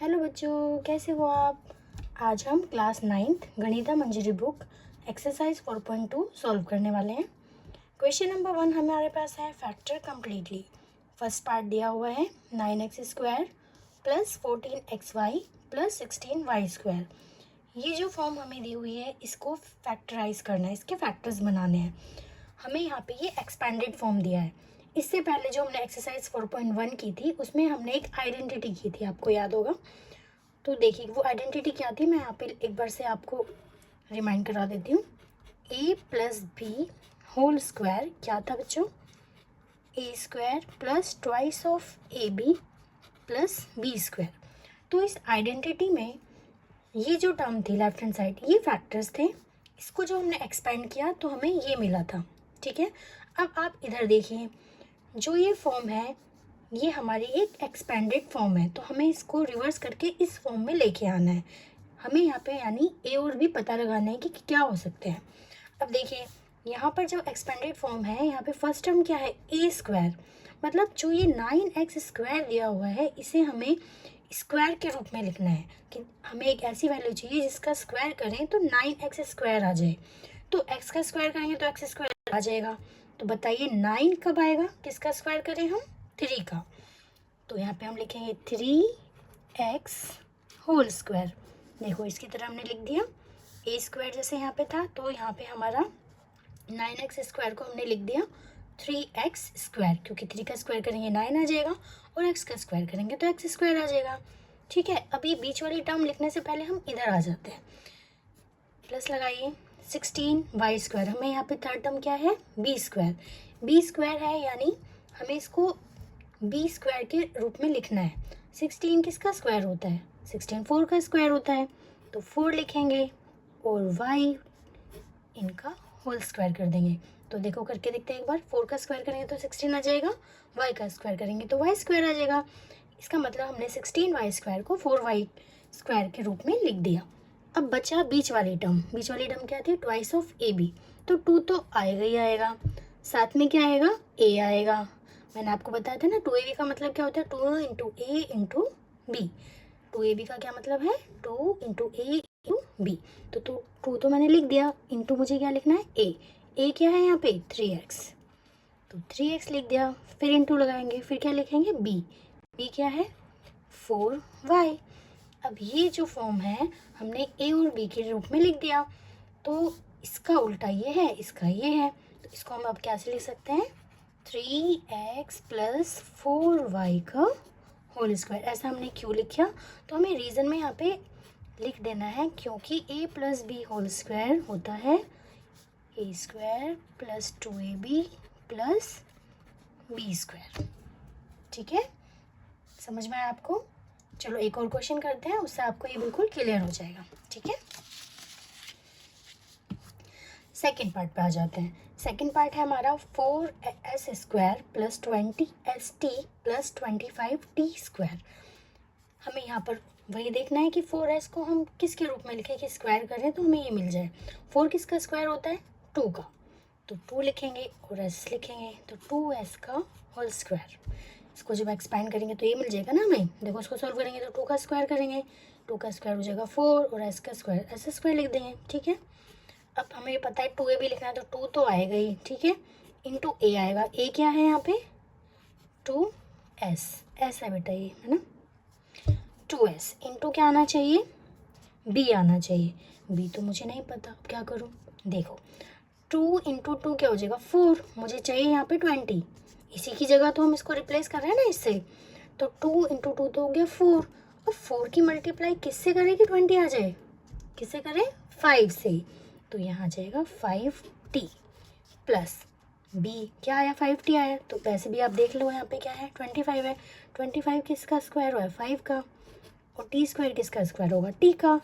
Hello बच्चों, कैसे हो आप। आज हम क्लास 9th गणिता मंजरी बुक एक्सरसाइज 4.2 सॉल्व करने वाले हैं। क्वेश्चन नंबर 1 हमारे पास है फैक्टर कम्प्लीटली। फर्स्ट पार्ट दिया हुआ है 9x² plus 14xy plus 16y²। ये जो फॉर्म हमें दी हुई है इसको फैक्टराइज करना है, इसके फैक्टर्स बनाने हैं। हमें यहाँ पे ये एक्सपेंडेड फॉर्म दिया है। इससे पहले जो हमने एक्सरसाइज 4.1 की थी उसमें हमने एक आइडेंटिटी की थी, आपको याद होगा। तो देखिए वो आइडेंटिटी क्या थी, मैं यहाँ पे एक बार से आपको रिमाइंड करा देती हूँ। a plus B whole square क्या था बच्चों, a² plus twice of ab plus b²। तो इस आइडेंटिटी में ये जो टर्म थी लेफ्ट हैंड साइड, ये फैक्टर्स थे। इसको जो हमने एक्सपेंड किया तो हमें ये मिला था, ठीक है। अब आप इधर देखिए, जो ये फॉर्म है ये हमारी एक एक्सपेंडेड फॉर्म है, तो हमें इसको रिवर्स करके इस फॉर्म में लेके आना है। हमें यहाँ पे यानी ए और बी पता लगाना है कि क्या हो सकते हैं। अब देखिए यहाँ पर जो एक्सपेंडेड फॉर्म है, यहाँ पे फर्स्ट टर्म क्या है, a²। मतलब जो ये 9x² दिया हुआ है इसे हमें स्क्वायर के रूप में लिखना है कि हमें एक ऐसी वैल्यू चाहिए जिसका स्क्वायर करें तो 9x² आ जाए। तो x का स्क्वायर करेंगे तो x² आ जाएगा। तो बताइए 9 कब आएगा, किसका स्क्वायर करें हम, 3 का। तो यहाँ पे हम लिखेंगे 3x होल स्क्वायर। देखो इसकी तरह हमने लिख दिया, a² जैसे यहाँ पे था तो यहाँ पे हमारा 9x² को हमने लिख दिया 3x², क्योंकि 3 का स्क्वायर करेंगे 9 आ जाएगा और x का स्क्वायर करेंगे तो x² आ जाएगा, ठीक है। अभी बीच वाली टर्म लिखने से पहले हम इधर आ जाते हैं, प्लस लगाइए 16y²। हमें यहाँ पे थर्ड टर्म क्या है, b² है, यानी हमें इसको b² के रूप में लिखना है। 16 किसका स्क्वायर होता है, 16 4 का स्क्वायर होता है, तो 4 लिखेंगे और y इनका होल स्क्वायर कर देंगे। तो देखो करके देखते हैं एक बार, 4 का स्क्वायर करेंगे तो 16 आ जाएगा, y का स्क्वायर करेंगे तो y² आ जाएगा। इसका मतलब हमने 16y² को 4y² के रूप में लिख दिया। अब बचा बीच वाली टर्म क्या थी, ट्वाइस ऑफ ab। तो 2 तो आएगा ही आएगा, साथ में क्या आएगा, a आएगा। मैंने आपको बताया था ना 2ab का मतलब क्या होता है, 2 into a into b। 2ab का क्या मतलब है, 2 इंटू a इंटू b। तो 2 तो मैंने लिख दिया, इंटू मुझे क्या लिखना है, a क्या है यहाँ पे 3x, तो 3x लिख दिया। फिर इंटू लगाएंगे, फिर क्या लिखेंगे b क्या है 4y। अब ये जो फॉर्म है हमने a और b के रूप में लिख दिया, तो इसका उल्टा ये है, इसका ये है, तो इसको हम अब कैसे लिख सकते हैं, 3x प्लस 4y का होल स्क्वायर। ऐसा हमने क्यों लिखा, तो हमें रीज़न में यहाँ पे लिख देना है, क्योंकि a plus B whole square होता है a² plus 2ab plus b², ठीक है। समझ में आया आपको। चलो एक और क्वेश्चन करते हैं, उससे आपको ये बिल्कुल क्लियर हो जाएगा, ठीक है। सेकेंड पार्ट पे आ जाते हैं। सेकेंड पार्ट है हमारा 4s² plus 20st plus 25t²। हमें यहाँ पर वही देखना है कि 4s को हम किसके रूप में लिखें कि स्क्वायर करें तो हमें ये मिल जाए। 4 किसका स्क्वायर होता है, 2 का, तो 2 लिखेंगे और s लिखेंगे, तो 2s का होल स्क्वायर। इसको जब एक्सपेंड करेंगे तो ये मिल जाएगा ना हमें। देखो इसको सॉल्व करेंगे तो 2 का स्क्वायर करेंगे, 2 का स्क्वायर हो जाएगा 4 और s का स्क्वायर s² लिख देंगे, ठीक है। अब हमें पता है 2ab लिखना है तो 2 तो आएगा ही, ठीक है, इंटू a आएगा। a क्या है यहाँ पे 2s, है बेटा ये, है ना, 2s इंटू क्या आना चाहिए, b आना चाहिए। b तो मुझे नहीं पता, अब क्या करूँ, देखो 2 इंटू 2 क्या हो जाएगा 4, मुझे चाहिए यहाँ पे 20, इसी की जगह तो हम इसको रिप्लेस कर रहे हैं ना इससे, तो 2 इंटू 2 तो हो गया 4। अब 4 की मल्टीप्लाई किससे करें कि 20 आ जाए, किससे करें 5 से, तो यहाँ आ जाएगा 5t प्लस b क्या आया 5t आया। तो वैसे भी आप देख लो यहाँ पे क्या है 25 है, 25 किसका स्क्वायर हुआ है 5 का, और t² किसका स्क्वायर होगा t का,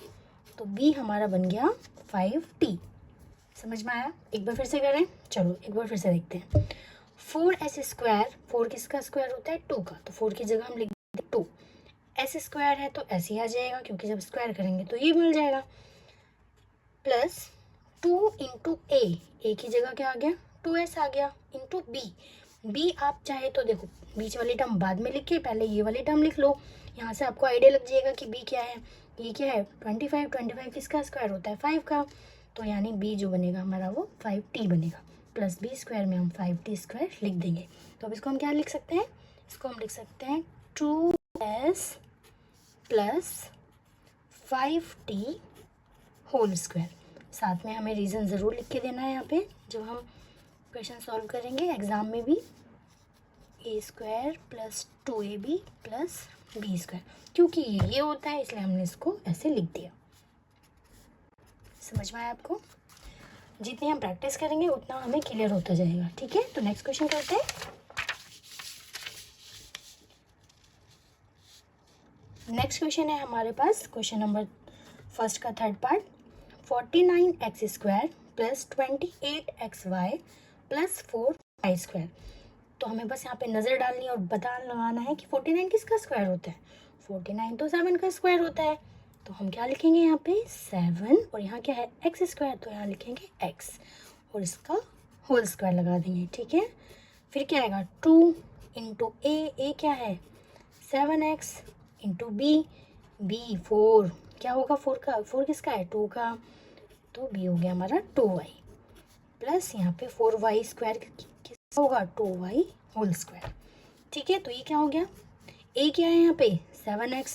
तो b हमारा बन गया 5t। समझ में आया, एक बार फिर से करें, चलो एक बार फिर से देखते हैं। 4s², 4 किसका स्क्वायर होता है 2 का, तो 4 की जगह हम लिख देते 2, s² है तो ऐसे ही आ जाएगा क्योंकि जब स्क्वायर करेंगे तो ये मिल जाएगा, प्लस 2 इंटू a की जगह क्या आ गया 2s आ गया, इंटू b आप चाहे तो देखो बीच वाली टर्म बाद में लिख के पहले ये वाली टर्म लिख लो, यहाँ से आपको आइडिया लग जाएगा कि बी क्या है। ये क्या है 25, 25 किसका स्क्वायर होता है 5 का, तो यानी बी जो बनेगा हमारा वो 5t बनेगा, प्लस बी स्क्वायर में हम 5t² लिख देंगे। तो अब इसको हम क्या लिख सकते हैं, इसको हम लिख सकते हैं 2s plus 5t whole square. साथ में हमें रीज़न ज़रूर लिख के देना है यहाँ पे जब हम क्वेश्चन सॉल्व करेंगे एग्ज़ाम में भी। a² plus 2ab plus b², क्योंकि ये होता है इसलिए हमने इसको ऐसे लिख दिया। समझ में आया आपको? जितनी हम प्रैक्टिस करेंगे उतना हमें क्लियर होता जाएगा। ठीक है, तो नेक्स्ट क्वेश्चन करते हैं। नेक्स्ट क्वेश्चन है हमारे पास क्वेश्चन नंबर फर्स्ट का third part, 49x² plus 28xy plus 4y²। तो हमें बस यहाँ पे नज़र डालनी है और बता लगाना है कि 49 किसका स्क्वायर होता है। 49 तो 7 का स्क्वायर होता है, तो हम क्या लिखेंगे यहाँ पे 7, और यहाँ क्या है x², तो यहाँ लिखेंगे x और इसका होल स्क्वायर लगा देंगे। ठीक है, फिर क्या आएगा 2 इंटू ए क्या है 7x इंटू बी 4, क्या होगा 4 किसका है 2 का, तो बी हो गया हमारा 2y प्लस यहाँ पे 4y² किसका होगा 2y होल स्क्वायर। ठीक है, तो ये क्या हो गया, ए क्या है यहाँ पे 7x,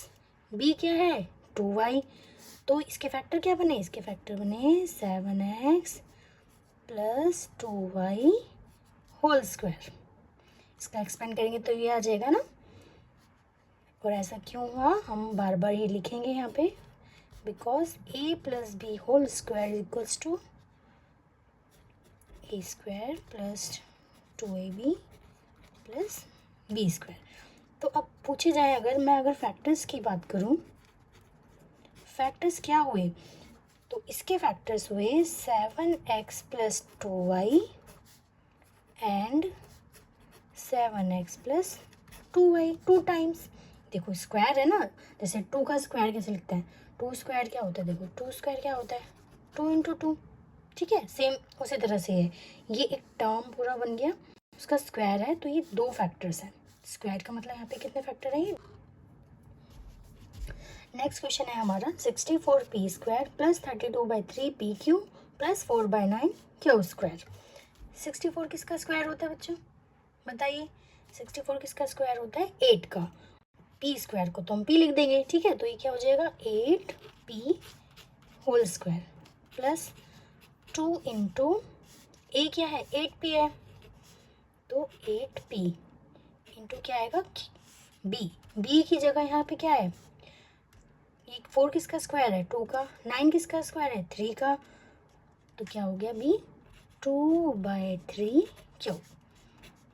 बी क्या है 2y, तो इसके फैक्टर क्या बने, इसके फैक्टर बने 7x plus 2y whole square. इसका एक्सपेंड करेंगे तो ये आ जाएगा ना, और ऐसा क्यों हुआ हम बार बार ये लिखेंगे यहाँ पे, because a plus B whole square equals to a² plus 2ab plus b²। तो अब पूछे जाए अगर फैक्टर्स की बात करूँ, फैक्टर्स क्या हुए, तो इसके फैक्टर्स हुए 7x plus 2y and 7x plus 2y, 2 times. देखो स्क्वायर है ना, जैसे 2 का स्क्वायर कैसे लिखते हैं, 2² क्या होता है, देखो 2² क्या होता है 2 इंटू 2। ठीक है, सेम उसी तरह से है, ये एक टर्म पूरा बन गया, उसका स्क्वायर है, तो ये 2 फैक्टर्स हैं। स्क्वायर का मतलब यहाँ पे कितने फैक्टर हैं ये। नेक्स्ट क्वेश्चन है हमारा 64p² plus 32/3pq plus 4/9 q²। 64 किसका स्क्वायर होता है बच्चों, बताइए 64 किसका स्क्वायर होता है 8 का, p² को तो हम p लिख देंगे। ठीक है, तो ये क्या हो जाएगा 8p whole square plus 2 into a क्या है 8p है, तो 8p इंटू क्या आएगा b की जगह यहाँ पे क्या है, ये 4 किसका स्क्वायर है 2 का, 9 किसका स्क्वायर है 3 का, तो क्या हो गया b 2/3q,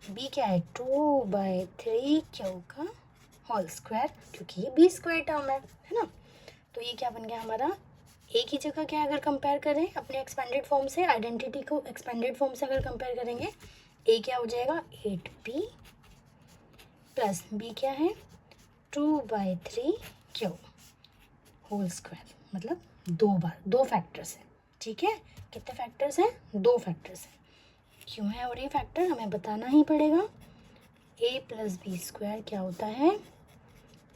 बी क्या है 2/3q का होल स्क्वायर, क्योंकि ये b² टर्म है ना। तो ये क्या बन गया हमारा, ए की जगह क्या अगर कंपेयर करें अपने एक्सपेंडेड फॉर्म से, आइडेंटिटी को एक्सपेंडेड फॉर्म से अगर कंपेयर करेंगे, ए क्या हो जाएगा 8p प्लस बी क्या है 2/3q होल स्क्वायर, मतलब 2 फैक्टर्स है। ठीक है, कितने फैक्टर्स हैं 2 फैक्टर्स हैं, क्यों है और ये फैक्टर हमें बताना ही पड़ेगा। a प्लस b² क्या होता है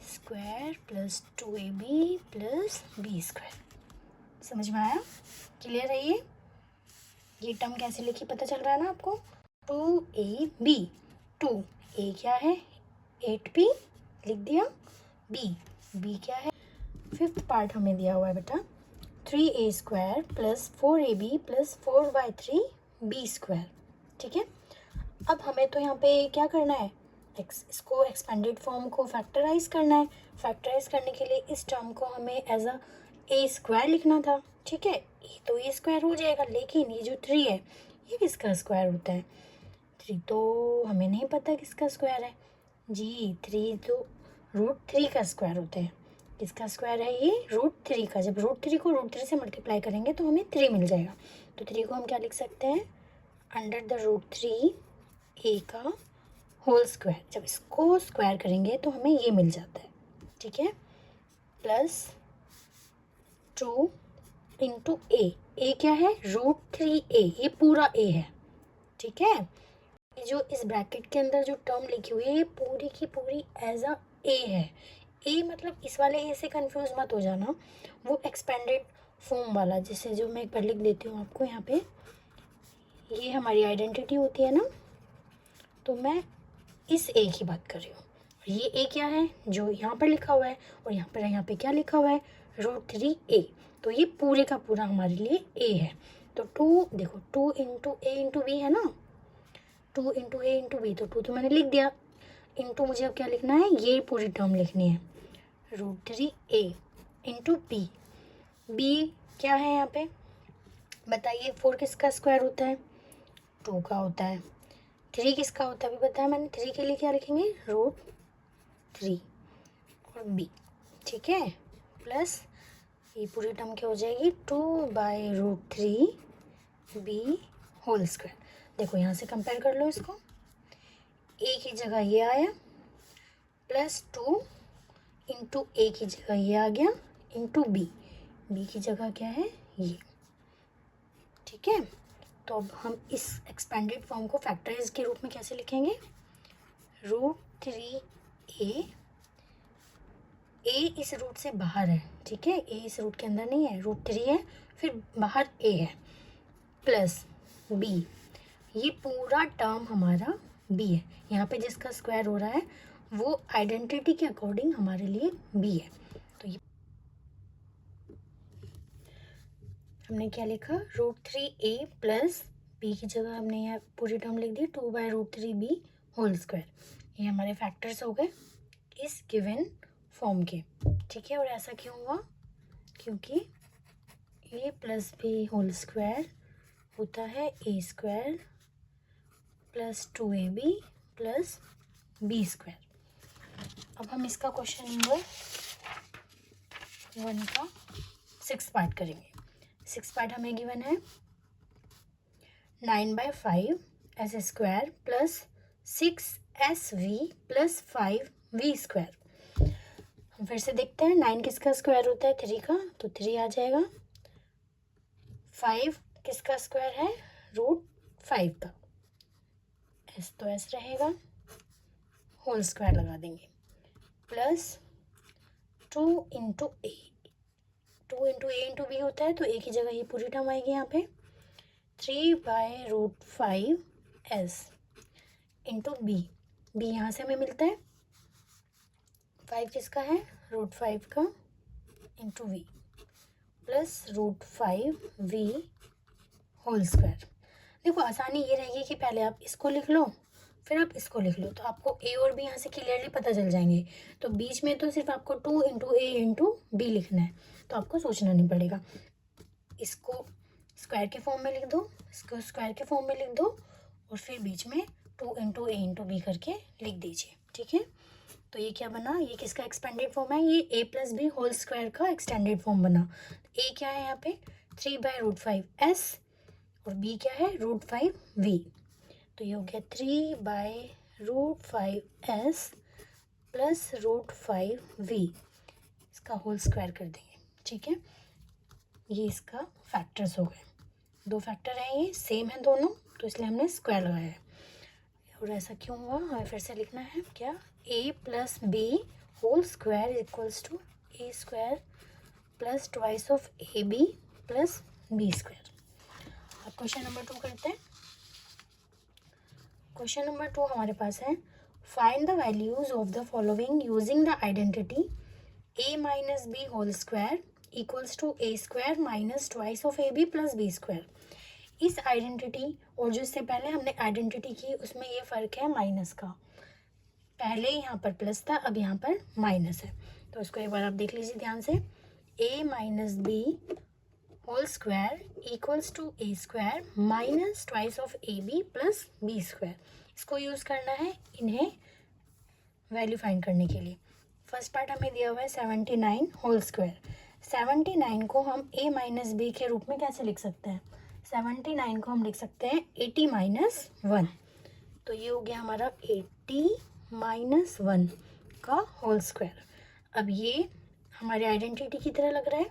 square plus 2ab plus b²। समझ में आया, क्लियर है ये टर्म कैसे लिखी पता चल रहा है ना आपको। 2ab 2a क्या है 8p लिख दिया, b क्या है, फिफ्थ पार्ट हमें दिया हुआ है बेटा 3a² plus 4ab plus 4/3b²। ठीक है, अब हमें तो यहाँ पे क्या करना है, इसको एक्सपेंडेड फॉर्म को फैक्टराइज करना है। फैक्टराइज करने के लिए इस टर्म को हमें एज a² लिखना था। ठीक है, ये तो a² हो जाएगा, लेकिन ये जो 3 है ये किसका स्क्वायर होता है, 3 तो हमें नहीं पता किसका स्क्वायर है जी, 3 तो √3 का स्क्वायर होता है। किसका स्क्वायर है ये √3 का, जब √3 को √3 से मल्टीप्लाई करेंगे तो हमें 3 मिल जाएगा, तो 3 को हम क्या लिख सकते हैं अंडर द √3 a का होल स्क्वायर, जब इसको स्क्वायर करेंगे तो हमें ये मिल जाता है। ठीक है, प्लस 2 इंटू ए क्या है √3a, ये पूरा a है। ठीक है, ये जो इस ब्रैकेट के अंदर जो टर्म लिखी हुई है ये पूरी की पूरी एज ए है, ए मतलब इस वाले ए से कंफ्यूज मत हो जाना, वो एक्सपेंडेड फॉर्म वाला, जैसे जो मैं एक बार लिख देती हूँ आपको यहाँ पे, ये हमारी आइडेंटिटी होती है ना, तो मैं इस ए की बात कर रही हूँ। ये ए क्या है, जो यहाँ पर लिखा हुआ है, और यहाँ पे क्या लिखा हुआ है, √3a। तो ये पूरे का पूरा हमारे लिए ए है। तो 2 देखो, 2 इंटू ए इंटू बी है ना, 2 इंटू ए इंटू बी, तो 2 तो मैंने लिख दिया, इंटू मुझे अब क्या लिखना है, ये पूरी टर्म लिखनी है, √3a इंटू बी। बी क्या है यहाँ पे बताइए, 4 किसका स्क्वायर होता है, 2 का होता है। 3 किसका होता है अभी बताया मैंने, 3 के लिए क्या लिखेंगे, √3 और बी, ठीक है, प्लस ये पूरी टर्म क्या हो जाएगी, 2/√3b होल स्क्वायर। देखो यहाँ से कंपेयर कर लो इसको, ए की जगह ये आया, प्लस 2 इंटू ए की जगह ये आ गया, इंटू बी, बी की जगह क्या है ये, ठीक है। तो अब हम इस एक्सपेंडेड फॉर्म को फैक्टराइज के रूप में कैसे लिखेंगे, √3a, ए इस रूट से बाहर है, ठीक है, ए इस रूट के अंदर नहीं है, √3 है, फिर बाहर ए है, प्लस बी, ये पूरा टर्म हमारा बी है। यहाँ पे जिसका स्क्वायर हो रहा है वो आइडेंटिटी के अकॉर्डिंग हमारे लिए बी है। तो ये हमने क्या लिखा, √3a प्लस बी की जगह हमने यहाँ पूरी टर्म लिख दी, 2/√3b होल स्क्वायर। ये हमारे फैक्टर्स हो गए इस गिवन फॉर्म के, ठीक है। और ऐसा क्यों हुआ, क्योंकि a plus B whole square होता है a square plus 2ab plus B square. अब हम इसका क्वेश्चन नंबर 1 का 6th पार्ट करेंगे। 6th पार्ट हमें गिवन है 9/5 s square plus 6sv plus 5v square. हम फिर से देखते हैं, 9 किसका स्क्वायर होता है, 3 का, तो 3 आ जाएगा। 5 किसका स्क्वायर है, √5 का, एस तो एस रहेगा, होल स्क्वायर लगा देंगे, प्लस 2 इंटू ए, 2 इंटू ए इंटू बी होता है, तो ए की जगह ये पूरी टर्म आएगी यहाँ पे, 3/√5s इंटू बी, बी यहाँ से हमें मिलता है 5 किसका है, √5 का, into V, plus √5v whole square. देखो आसानी ये रहेगी कि पहले आप इसको लिख लो फिर आप इसको लिख लो, तो आपको ए और बी यहाँ से क्लियरली पता चल जाएंगे। तो बीच में तो सिर्फ आपको 2 इंटू ए इंटू बी लिखना है, तो आपको सोचना नहीं पड़ेगा। इसको स्क्वायर के फॉर्म में लिख दो, इसको स्क्वायर के फॉर्म में लिख दो, और फिर बीच में 2 इंटू ए इंटू बी करके लिख दीजिए, ठीक है। तो ये क्या बना, ये किसका एक्सपेंडेड फॉर्म है, ये a plus B whole square का एक्सटेंडेड फॉर्म बना। a क्या है यहाँ पे, 3/√5s, और b क्या है, √5v, तो ये हो गया 3/√5s प्लस √5v, इसका होल स्क्वायर कर देंगे, ठीक है। ये इसका फैक्टर्स हो गए, 2 फैक्टर हैं, ये सेम है दोनों, तो इसलिए हमने स्क्वायर लगाया है। और ऐसा क्यों हुआ, हमें फिर से लिखना है क्या, a plus B whole square equals to a square plus twice of ab plus B square. अब क्वेश्चन नंबर 2 करते हैं। क्वेश्चन नंबर 2 हमारे पास है, find the values of the following using the identity a minus B whole square equals to a square minus twice of ab plus B square. इस identity और जो इससे पहले हमने आइडेंटिटी की उसमें ये फ़र्क है माइनस का, पहले यहाँ पर प्लस था, अब यहाँ पर माइनस है। तो इसको एक बार आप देख लीजिए ध्यान से, a minus B whole square equals to a square minus twice of ab plus B square. इसको यूज़ करना है इन्हें वैल्यू फाइंड करने के लिए। फर्स्ट पार्ट हमें दिया हुआ है 79 होल स्क्वायर। 79 को हम a माइनस बी के रूप में कैसे लिख सकते हैं, 79 को हम लिख सकते हैं 80 माइनस 1, तो ये हो गया हमारा 80 माइनस 1 का होल स्क्वायर। अब ये हमारे आइडेंटिटी की तरह लग रहा है,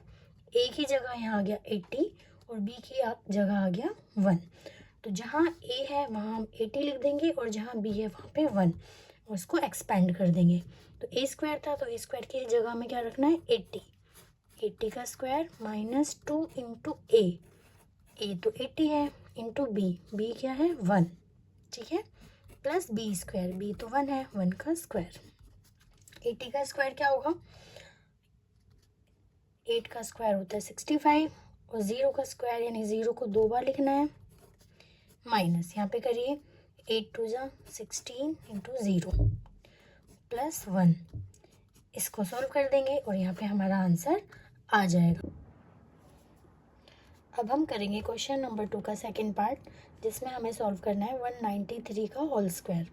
a की जगह यहाँ आ गया 80 और b की जगह आ गया 1, तो जहाँ a है वहाँ हम 80 लिख देंगे और जहाँ b है वहाँ पे 1। और इसको एक्सपेंड कर देंगे। तो ए स्क्वायर था तो ए स्क्वायर की जगह में क्या रखना है 80, 80 का स्क्वायर माइनस 2 इंटू ए तो 80 है, इंटू बी क्या है 1, ठीक है, प्लस बी स्क्वायर, बी तो 1 है, 1 का स्क्वायर। 80 का स्क्वायर क्या होगा, 8 का स्क्वायर होता है 65 और 0 का स्क्वायर यानी 0 को 2 बार लिखना है, माइनस यहाँ पे करिए 8 2 जा 16 इंटू 0 प्लस 1, इसको सॉल्व कर देंगे और यहाँ पे हमारा आंसर आ जाएगा। अब हम करेंगे क्वेश्चन नंबर 2 का सेकंड पार्ट, जिसमें हमें सॉल्व करना है 193 का होल स्क्वायर।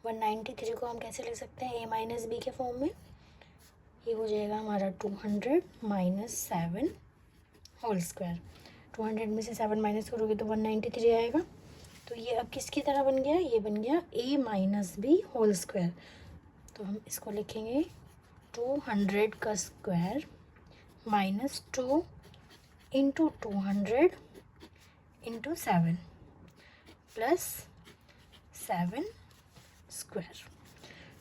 193 को हम कैसे लिख सकते हैं, a माइनस बी के फॉर्म में। ये हो जाएगा हमारा 200 माइनस 7 होल स्क्वायर। 200 में से 7 माइनस करोगे तो 193 आएगा। तो ये अब किसकी तरह बन गया, ये बन गया a minus B whole square. तो हम इसको लिखेंगे 200 का square minus 2 into 200 into 7 plus 7 square.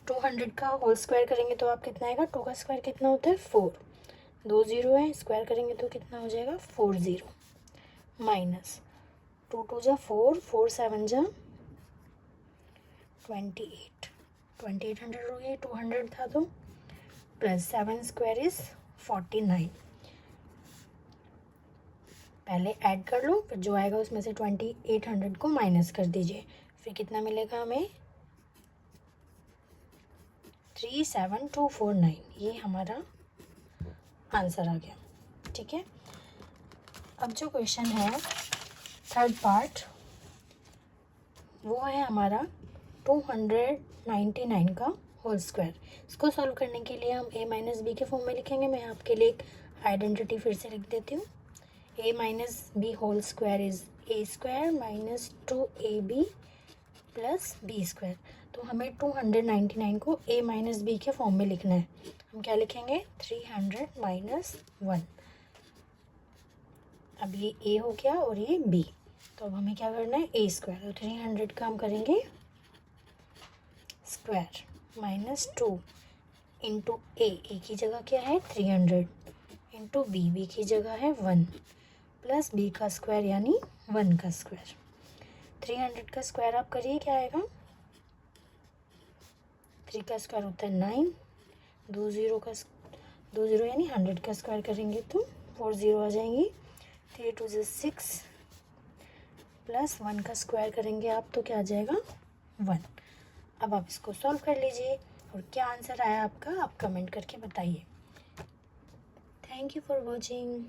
200 का होल स्क्वायर करेंगे तो आप कितना आएगा, 2 का स्क्वायर कितना होता है 4, 2 0 है, स्क्वायर करेंगे तो कितना हो जाएगा 40 माइनस 2 2 जा 4, 4 7 जा 28, 2800 हो गया, 200 था तो, प्लस 7 स्क्वायर इज 49। पहले ऐड कर लो, फिर जो आएगा उसमें से 2800 को माइनस कर दीजिए, फिर कितना मिलेगा हमें 37249। ये हमारा आंसर आ गया, ठीक है। अब जो क्वेश्चन है थर्ड पार्ट, वो है हमारा 299 का होल स्क्वायर। इसको सॉल्व करने के लिए हम a माइनस बी के फॉर्म में लिखेंगे। मैं आपके लिए एक आइडेंटिटी फिर से लिख देती हूँ। a minus B whole square is a square minus 2ab plus B square. तो हमें 299 को a माइनस बी के फॉर्म में लिखना है। हम क्या लिखेंगे 300 माइनस 1। अब ये a हो गया और ये b, तो अब हमें क्या करना है a स्क्वायर। तो 300 का हम करेंगे स्क्वायर माइनस 2 इंटू a की जगह क्या है 300 इंटू b की जगह है 1 प्लस b का स्क्वायर यानी 1 का स्क्वायर। 300 का स्क्वायर आप करिए, क्या आएगा 3 का स्क्वायर होता है 9, 2 0 यानी 100 का स्क्वायर करेंगे तो 4 0 आ जाएंगी, 3 2 6 प्लस 1 का स्क्वायर करेंगे आप तो क्या आ जाएगा 1। अब आप इसको सॉल्व कर लीजिए और क्या आंसर आया आपका आप कमेंट करके बताइए। Thank you for watching.